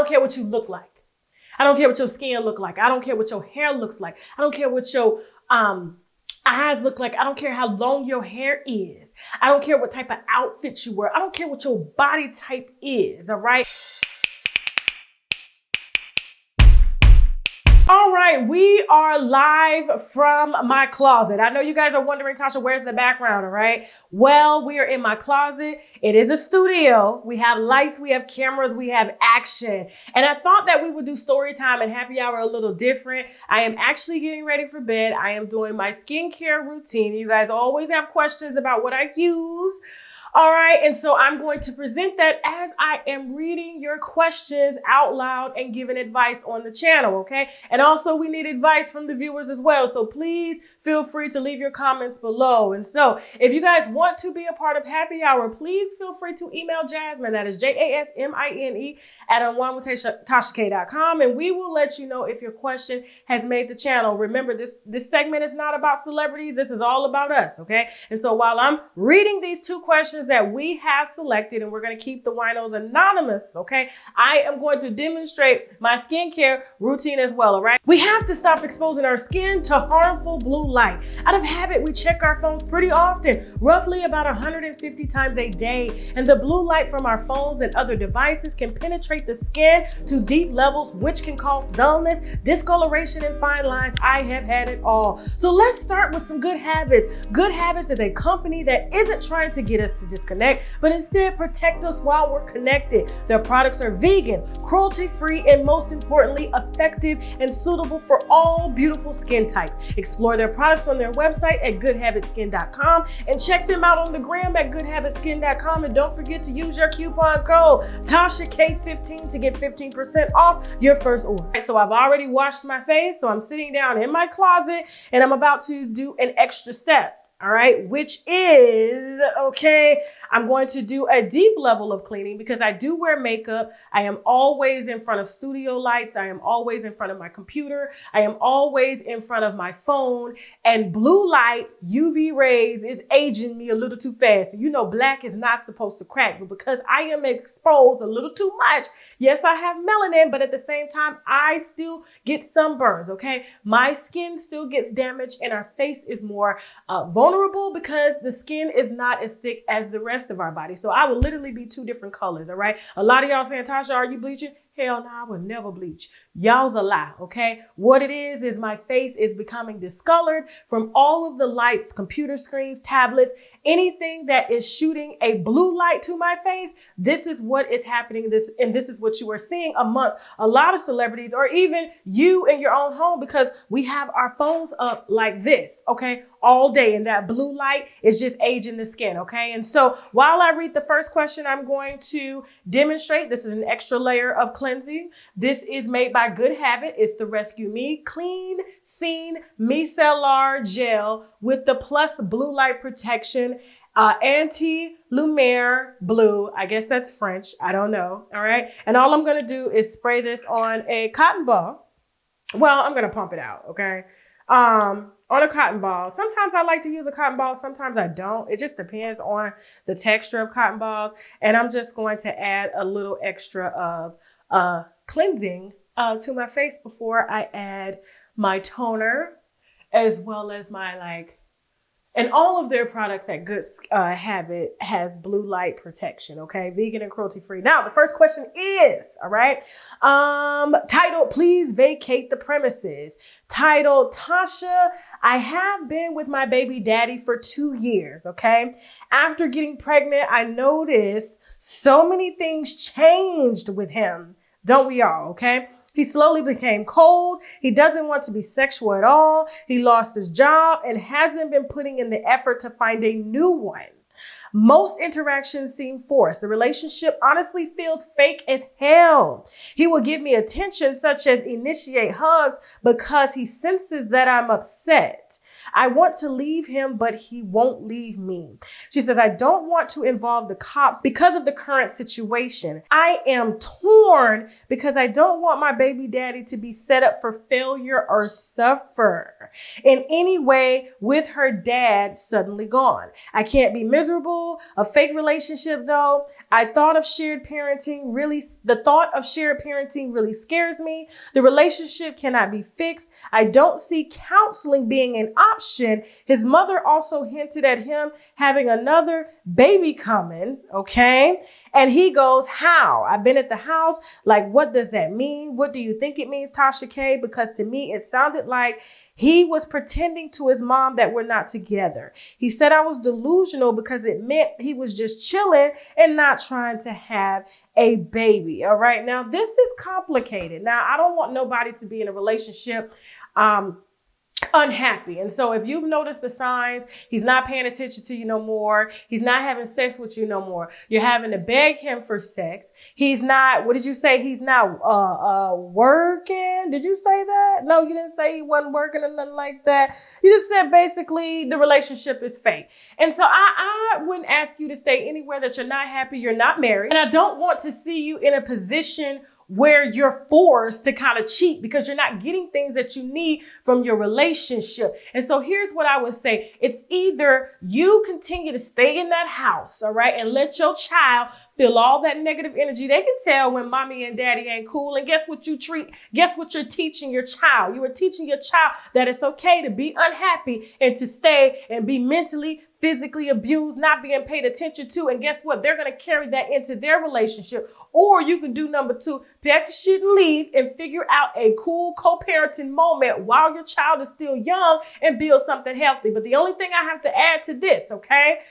don't care what you look like. I don't care what your skin look like. I don't care what your hair looks like. I don't care what your eyes look like. I don't care how long your hair is. I don't care what type of outfit you wear. I don't care what your body type is, all right? All right, we are live from my closet. I know you guys are wondering, Tasha, where's the background, all right? Well, we are in my closet. It is a studio. We have lights, we have cameras, we have action. And I thought that we would do story time and happy hour a little different. I am actually getting ready for bed. I am doing my skincare routine. You guys always have questions about what I use. All right, and so I'm going to present that as I am reading your questions out loud and giving advice on the channel, okay? And also we need advice from the viewers as well, so please feel free to leave your comments below. And so if you guys want to be a part of Happy Hour, please feel free to email Jasmine, that is Jasmine, at UNWINEWITHTASHAK.com, and we will let you know if your question has made the channel. Remember, this segment is not about celebrities. This is all about us, okay? And so while I'm reading these two questions that we have selected, and we're going to keep the winos anonymous, okay, I am going to demonstrate my skincare routine as well, all right? We have to stop exposing our skin to harmful blue light. Out of habit, we check our phones pretty often, roughly about 150 times a day, and the blue light from our phones and other devices can penetrate the skin to deep levels, which can cause dullness, discoloration, and fine lines. I have had it all. So let's start with some good habits. Good Habits is a company that isn't trying to get us to disconnect, but instead protect us while we're connected. Their products are vegan, cruelty-free, and most importantly, effective and suitable for all beautiful skin types. Explore their products on their website at goodhabitskin.com and check them out on the gram at goodhabitskin.com. And don't forget to use your coupon code TASHAK15 to get 15% off your first order. So I've already washed my face, so I'm sitting down in my closet and I'm about to do an extra step. All right, which is, okay, I'm going to do a deep level of cleaning because I do wear makeup. I am always in front of studio lights. I am always in front of my computer. I am always in front of my phone, and blue light, UV rays, is aging me a little too fast. You know, black is not supposed to crack, but because I am exposed a little too much, yes, I have melanin, but at the same time, I still get sunburns, okay? My skin still gets damaged and our face is more vulnerable because the skin is not as thick as the rest of our body. So I will literally be two different colors, all right? A lot of y'all saying, Tasha, are you bleaching? Hell no, I would never bleach. Y'all's a lie, okay? What it is my face is becoming discolored from all of the lights, computer screens, tablets, anything that is shooting a blue light to my face. This is what is happening. This is what you are seeing amongst a lot of celebrities, or even you in your own home, because we have our phones up like this, okay, all day, and that blue light is just aging the skin, okay? And so while I read the first question, I'm going to demonstrate. This is an extra layer of cleansing. This is made by Good Habit. It's the Rescue Me Clean Scene Micellar Gel with the Plus Blue Light Protection Anti-Lumiere Blue. I guess that's French. I don't know. All right. And all I'm going to do is spray this on a cotton ball. Well, I'm going to pump it out. Okay. On a cotton ball. Sometimes I like to use a cotton ball. Sometimes I don't. It just depends on the texture of cotton balls. And I'm just going to add a little extra of cleansing to my face before I add my toner, as well as my and all of their products at Good Habit has blue light protection, okay? Vegan and cruelty free. Now, the first question is, all right, titled, Please Vacate the Premises. Titled, Tasha, I have been with my baby daddy for 2 years, okay? After getting pregnant, I noticed so many things changed with him. Don't we all, okay? He slowly became cold. He doesn't want to be sexual at all. He lost his job and hasn't been putting in the effort to find a new one. Most interactions seem forced. The relationship honestly feels fake as hell. He will give me attention, such as initiate hugs, because he senses that I'm upset. I want to leave him, but he won't leave me. She says, I don't want to involve the cops because of the current situation. I am torn because I don't want my baby daddy to be set up for failure or suffer in any way with her dad suddenly gone. I can't be miserable. A fake relationship, though. The thought of shared parenting really scares me. The relationship cannot be fixed. I don't see counseling being an option. His mother also hinted at him having another baby coming. Okay. And he goes, how? I've been at the house. Like, what does that mean? What do you think it means, Tasha K? Because to me, it sounded like he was pretending to his mom that we're not together. He said I was delusional because it meant he was just chilling and not trying to have a baby. All right. Now, this is complicated. Now, I don't want nobody to be in a relationship unhappy. And so if you've noticed the signs, he's not paying attention to you no more. He's not having sex with you no more. You're having to beg him for sex. He's not, what did you say? He's not working. Did you say that? No, you didn't say he wasn't working or nothing like that. You just said basically the relationship is fake. And so I wouldn't ask you to stay anywhere that you're not happy. You're not married. And I don't want to see you in a position where you're forced to kind of cheat because you're not getting things that you need from your relationship. And so here's what I would say. It's either you continue to stay in that house, all right, and let your child feel all that negative energy. They can tell when mommy and daddy ain't cool. And guess what you're teaching your child? You are teaching your child that it's okay to be unhappy and to stay and be mentally, physically abused, not being paid attention to. And guess what? They're going to carry that into their relationship. Or you can do number two, pack your shit and leave and figure out a cool co-parenting moment while your child is still young and build something healthy. But the only thing I have to add to this, okay?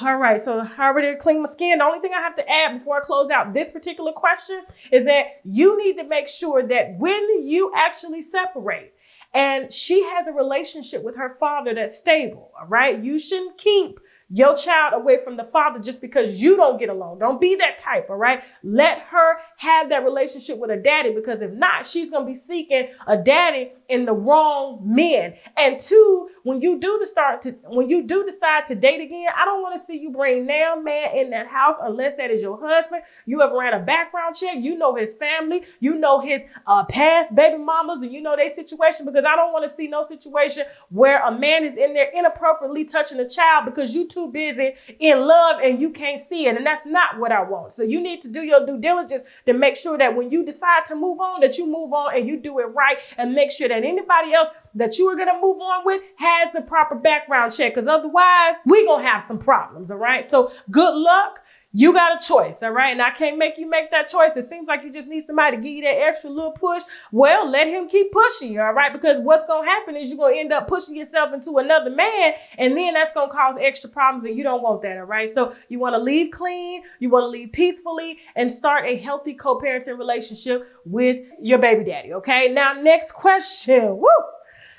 All right, so I already cleaned my skin. The only thing I have to add before I close out this particular question is that you need to make sure that when you actually separate and she has a relationship with her father that's stable, all right, you shouldn't keep your child away from the father just because you don't get along. Don't be that type, all right? Let her have that relationship with a daddy, because if not, she's going to be seeking a daddy in the wrong men. And two, when you do decide to date again, I don't want to see you bring now man in that house unless that is your husband. You have ran a background check. You know his family. You know his past baby mamas, and you know their situation, because I don't want to see no situation where a man is in there inappropriately touching a child because you too busy in love and you can't see it. And that's not what I want. So you need to do your due diligence to make sure that when you decide to move on, that you move on and you do it right, and make sure that anybody else that you are going to move on with has the proper background check, because otherwise we're going to have some problems. All right. So good luck. You got a choice. All right. And I can't make you make that choice. It seems like you just need somebody to give you that extra little push. Well, let him keep pushing you. All right. Because what's going to happen is you're going to end up pushing yourself into another man. And then that's going to cause extra problems. And you don't want that. All right. So you want to leave clean. You want to leave peacefully and start a healthy co-parenting relationship with your baby daddy. Okay. Now, next question. Woo.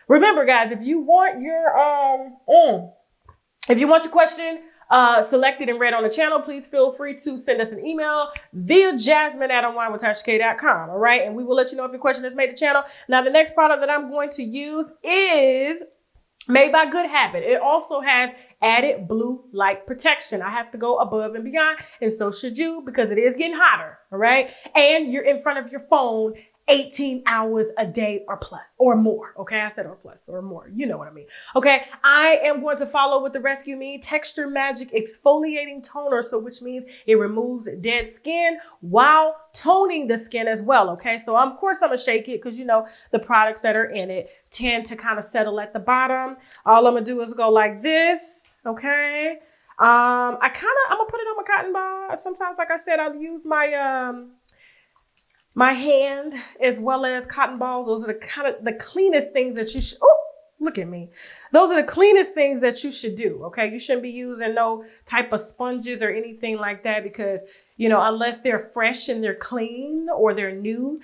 Remember, guys, if you want your question selected and read on the channel, please feel free to send us an email via jasmine@unwinewithtashak.com. All right. And we will let you know if your question has made the channel. Now, the next product that I'm going to use is made by Good Habit. It also has added blue light protection. I have to go above and beyond, and so should you, because it is getting hotter. All right. And you're in front of your phone 18 hours a day or plus or more. Okay. I said or plus or more. You know what I mean. Okay. I am going to follow with the Rescue Me Texture Magic Exfoliating Toner. So which means it removes dead skin while toning the skin as well. Okay. So of course I'm going to shake it because, you know, the products that are in it tend to kind of settle at the bottom. All I'm going to do is go like this. Okay. I'm going to put it on my cotton ball. Sometimes, like I said, I'll use my hand as well as cotton balls. Those are the cleanest things that you should, look at me. Those are the cleanest things that you should do. Okay. You shouldn't be using no type of sponges or anything like that, because, you know, unless they're fresh and they're clean or they're new,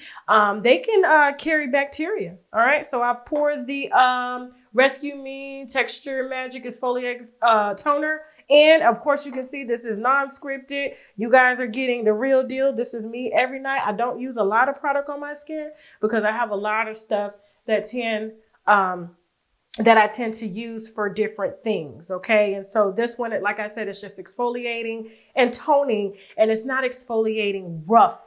they can carry bacteria. All right. So I poured the Rescue Me Texture Magic Exfoliating Toner. And of course, you can see this is non-scripted. You guys are getting the real deal. This is me every night. I don't use a lot of product on my skin because I have a lot of stuff that I tend to use for different things. Okay. And so this one, like I said, it's just exfoliating and toning, and it's not exfoliating rough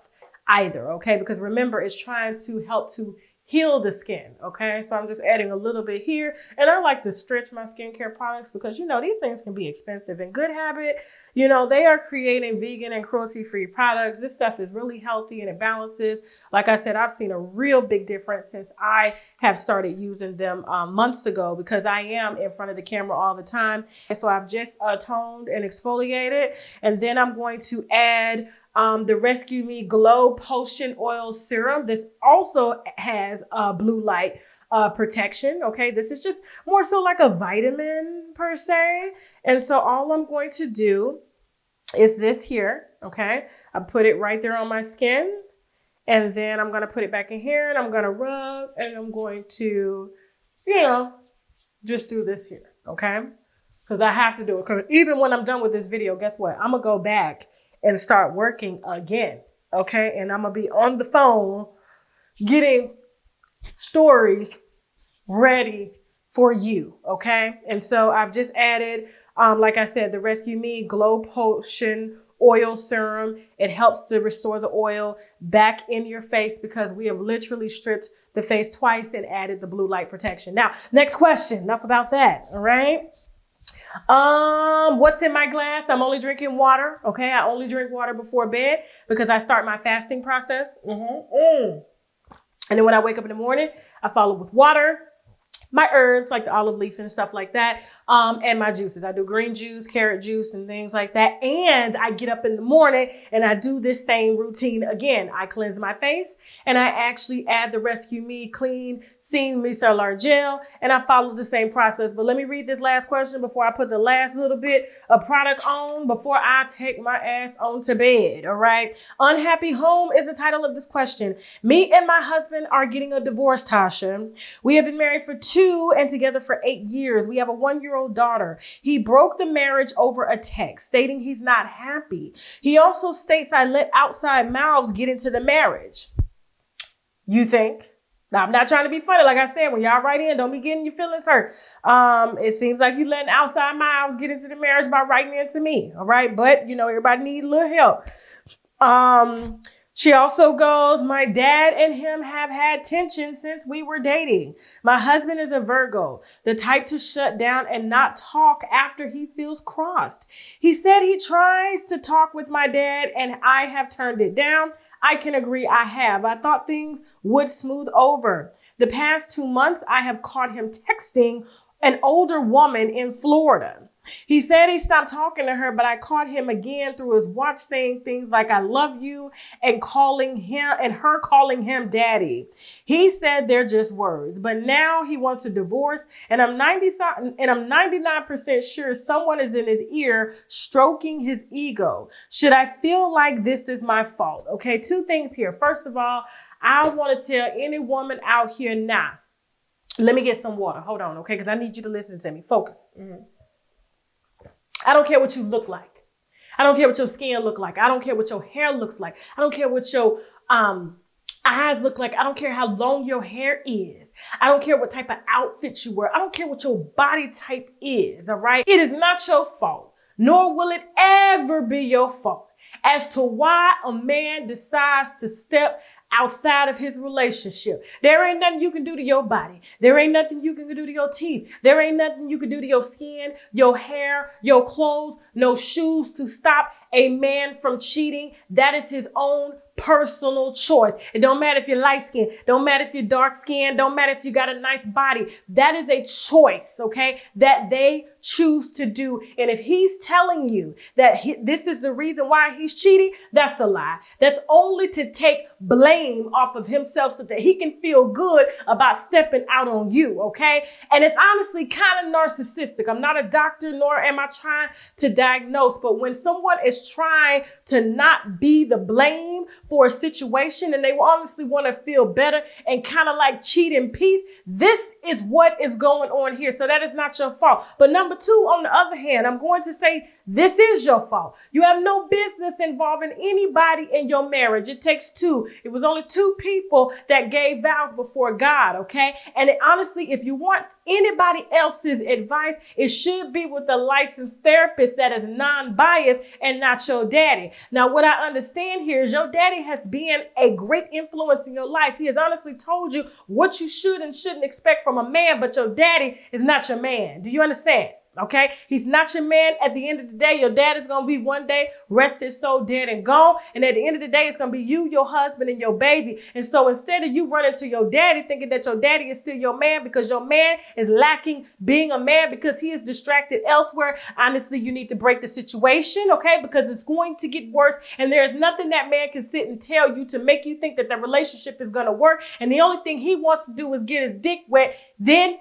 either. Okay. Because remember, it's trying to help to heal the skin, okay? So I'm just adding a little bit here. And I like to stretch my skincare products because, you know, these things can be expensive. In Good Habit, you know, they are creating vegan and cruelty-free products. This stuff is really healthy and it balances. Like I said, I've seen a real big difference since I have started using them months ago because I am in front of the camera all the time. And so I've just toned and exfoliated. And then I'm going to add the Rescue Me Glow Potion Oil Serum. This also has blue light protection. Okay, this is just more so like a vitamin per se. And so all I'm going to do is this here. Okay, I put it right there on my skin. And then I'm going to put it back in here and I'm going to rub and I'm going to, you know, just do this here. Okay, because I have to do it. Because even when I'm done with this video, guess what? I'm going to go back and start working again, okay? And I'm gonna be on the phone getting stories ready for you, okay? And so I've just added, like I said, the Rescue Me Glow Potion Oil Serum. It helps to restore the oil back in your face because we have literally stripped the face twice and added the blue light protection. Now, next question, enough about that, all right? What's in my glass? I'm only drinking water. Okay. I only drink water before bed because I start my fasting process. And then when I wake up in the morning, I follow with water, my herbs like the olive leaves and stuff like that. And my juices. I do green juice, carrot juice and things like that. And I get up in the morning and I do this same routine again. I cleanse my face and I actually add the Rescue Me Clean Seam Micellar Gel and I follow the same process. But let me read this last question before I put the last little bit of product on before I take my ass on to bed. All right. Unhappy Home is the title of this question. Me and my husband are getting a divorce, Tasha. We have been married for 2 and together for 8 years. We have a 1-year-old daughter. He broke the marriage over a text stating he's not happy. He also states I let outside mouths get into the marriage. You think? Now, I'm not trying to be funny. Like I said, when y'all write in, don't be getting your feelings hurt. It seems like you letting outside mouths get into the marriage by writing in to me. All right. But, you know, everybody needs a little help. She also goes, my dad and him have had tension since we were dating. My husband is a Virgo, the type to shut down and not talk after he feels crossed. He said he tries to talk with my dad and I have turned it down. I can agree I have. I thought things would smooth over. The past 2 months, I have caught him texting an older woman in Florida. He said he stopped talking to her, but I caught him again through his watch saying things like, I love you, and her calling him daddy. He said they're just words, but now he wants a divorce. And I'm 99% sure someone is in his ear stroking his ego. Should I feel like this is my fault? Okay, 2 things here. First of all, I want to tell any woman out here now, let me get some water. Hold on, okay? Because I need you to listen to me. Focus. I don't care what you look like. I don't care what your skin look like. I don't care what your hair looks like. I don't care what your eyes look like. I don't care how long your hair is. I don't care what type of outfit you wear. I don't care what your body type is, all right? It is not your fault, nor will it ever be your fault as to why a man decides to step outside of his relationship. There ain't nothing you can do to your body. There ain't nothing you can do to your teeth. There ain't nothing you can do to your skin, your hair, your clothes, no shoes to stop a man from cheating. That is his own personal choice. It don't matter if you're light skinned, don't matter if you're dark skinned, don't matter if you got a nice body. That is a choice, okay, that they choose to do. And if he's telling you that this is the reason why he's cheating, that's a lie. That's only to take blame off of himself so that he can feel good about stepping out on you, okay? And it's honestly kind of narcissistic. I'm not a doctor, nor am I trying to diagnose, but when someone is trying to not be the blame for a situation and they honestly want to feel better and kind of like cheat in peace, this is what is going on here. So that is not your fault. But number 2, on the other hand, I'm going to say this is your fault. You have no business involving anybody in your marriage. It takes 2. It was only 2 people that gave vows before God, okay? And honestly, if you want anybody else's advice, it should be with a licensed therapist that is non-biased and not your daddy. Now, what I understand here is your daddy has been a great influence in your life. He has honestly told you what you should and shouldn't expect from a man, but your daddy is not your man. Do you understand? Okay, he's not your man. At the end of the day, your dad is going to be one day, rest his soul, dead and gone. And at the end of the day, it's going to be you, your husband, and your baby. And so instead of you running to your daddy thinking that your daddy is still your man because your man is lacking being a man because he is distracted elsewhere, honestly, you need to break the situation, okay? Because it's going to get worse. And there's nothing that man can sit and tell you to make you think that the relationship is going to work. And the only thing he wants to do is get his dick wet. Then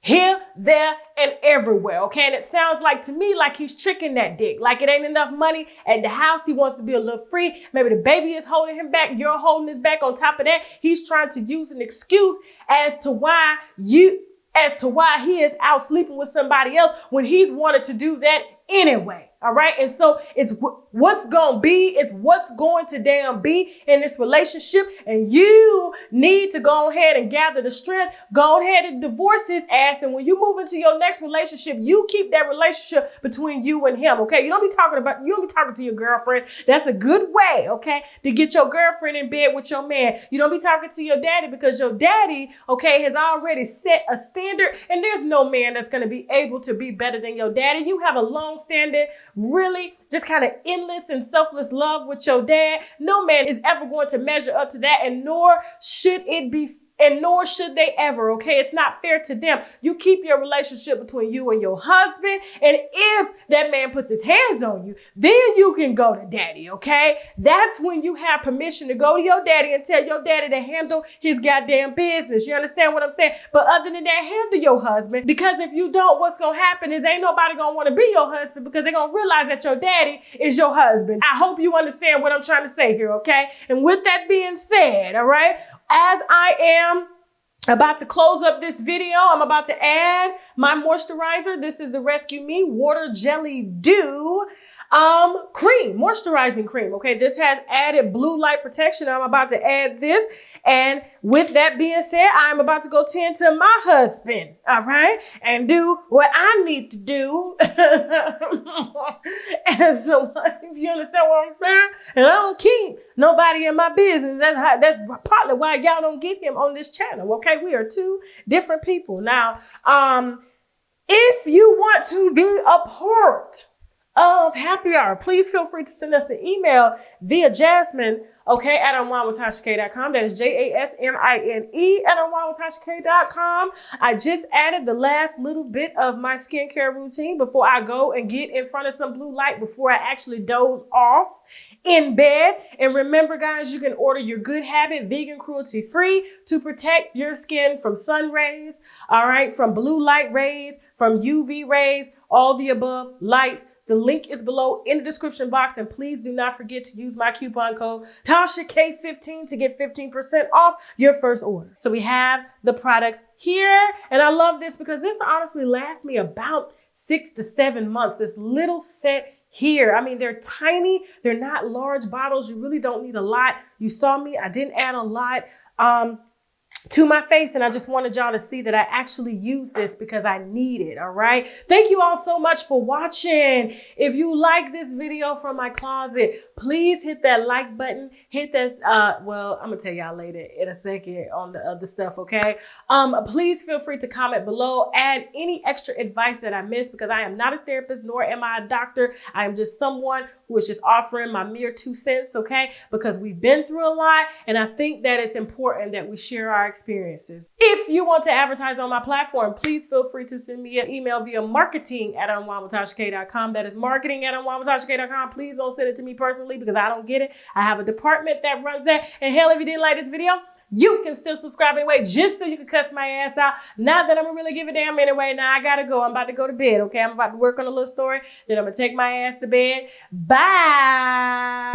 here, there, and everywhere, okay? And it sounds like to me like he's tricking that dick. Like it ain't enough money at the house. He wants to be a little free. Maybe the baby is holding him back. You're holding his back. On top of that, he's trying to use an excuse as to why he is out sleeping with somebody else when he's wanted to do that anyway. All right. And so it's what's going to be, it's what's going to damn be in this relationship. And you need to go ahead and gather the strength, go ahead and divorce his ass. And when you move into your next relationship, you keep that relationship between you and him. Okay. You don't be talking to your girlfriend. That's a good way. Okay. To get your girlfriend in bed with your man. You don't be talking to your daddy because your daddy, okay, has already set a standard and there's no man that's going to be able to be better than your daddy. You have a long-standing, really just kind of endless and selfless love with your dad. No man is ever going to measure up to that, and nor should they ever, okay? It's not fair to them. You keep your relationship between you and your husband, and if that man puts his hands on you, then you can go to daddy, okay? That's when you have permission to go to your daddy and tell your daddy to handle his goddamn business. You understand what I'm saying? But other than that, handle your husband, because if you don't, what's gonna happen is ain't nobody gonna want to be your husband because they're gonna realize that your daddy is your husband. I hope you understand what I'm trying to say here, okay? And with that being said, all right, as I am about to close up this video, I'm about to add my moisturizer. This is the Rescue Me Water Jelly Dew cream, moisturizing cream. Okay, this has added blue light protection. I'm about to add this. And with that being said, I'm about to go tend to my husband, all right, and do what I need to do. And so, if you understand what I'm saying, and I don't keep nobody in my business. That's partly why y'all don't get him on this channel. Okay, we are two different people. Now, if you want to be a part of Happy Hour, please feel free to send us an email via Jasmine, okay, at UNWINEWITHTASHAK.com. That is JASMINE at UNWINEWITHTASHAK.com. I just added the last little bit of my skincare routine before I go and get in front of some blue light before I actually doze off in bed. And remember, guys, you can order your Good Habit vegan cruelty free to protect your skin from sun rays, all right, from blue light rays, from UV rays, all the above lights. The link is below in the description box, and please do not forget to use my coupon code TASHAK15 to get 15% off your first order. So we have the products here, and I love this because this honestly lasts me about 6 to 7 months. This little set here. I mean, they're tiny. They're not large bottles. You really don't need a lot. You saw me. I didn't add a lot to my face, and I just wanted y'all to see that I actually use this because I need it. All right. Thank you all so much for watching. If you like this video from my closet, please hit that like button. Hit that. Well, I'm gonna tell y'all later in a second on the other stuff. Okay. Please feel free to comment below. Add any extra advice that I missed, because I am not a therapist, nor am I a doctor. I am just someone who is just offering my mere 2 cents. Okay. Because we've been through a lot, and I think that it's important that we share our experiences. If you want to advertise on my platform, please feel free to send me an email via marketing@unwinewithtashak.com. That is marketing@unwinewithtashak.com. Please don't send it to me personally because I don't get it. I have a department that runs that. And hell, if you didn't like this video, you can still subscribe anyway, just so you can cuss my ass out. Not that I'm gonna really give a damn anyway. Now I gotta go. I'm about to go to bed, okay? I'm about to work on a little story. Then I'm gonna take my ass to bed. Bye.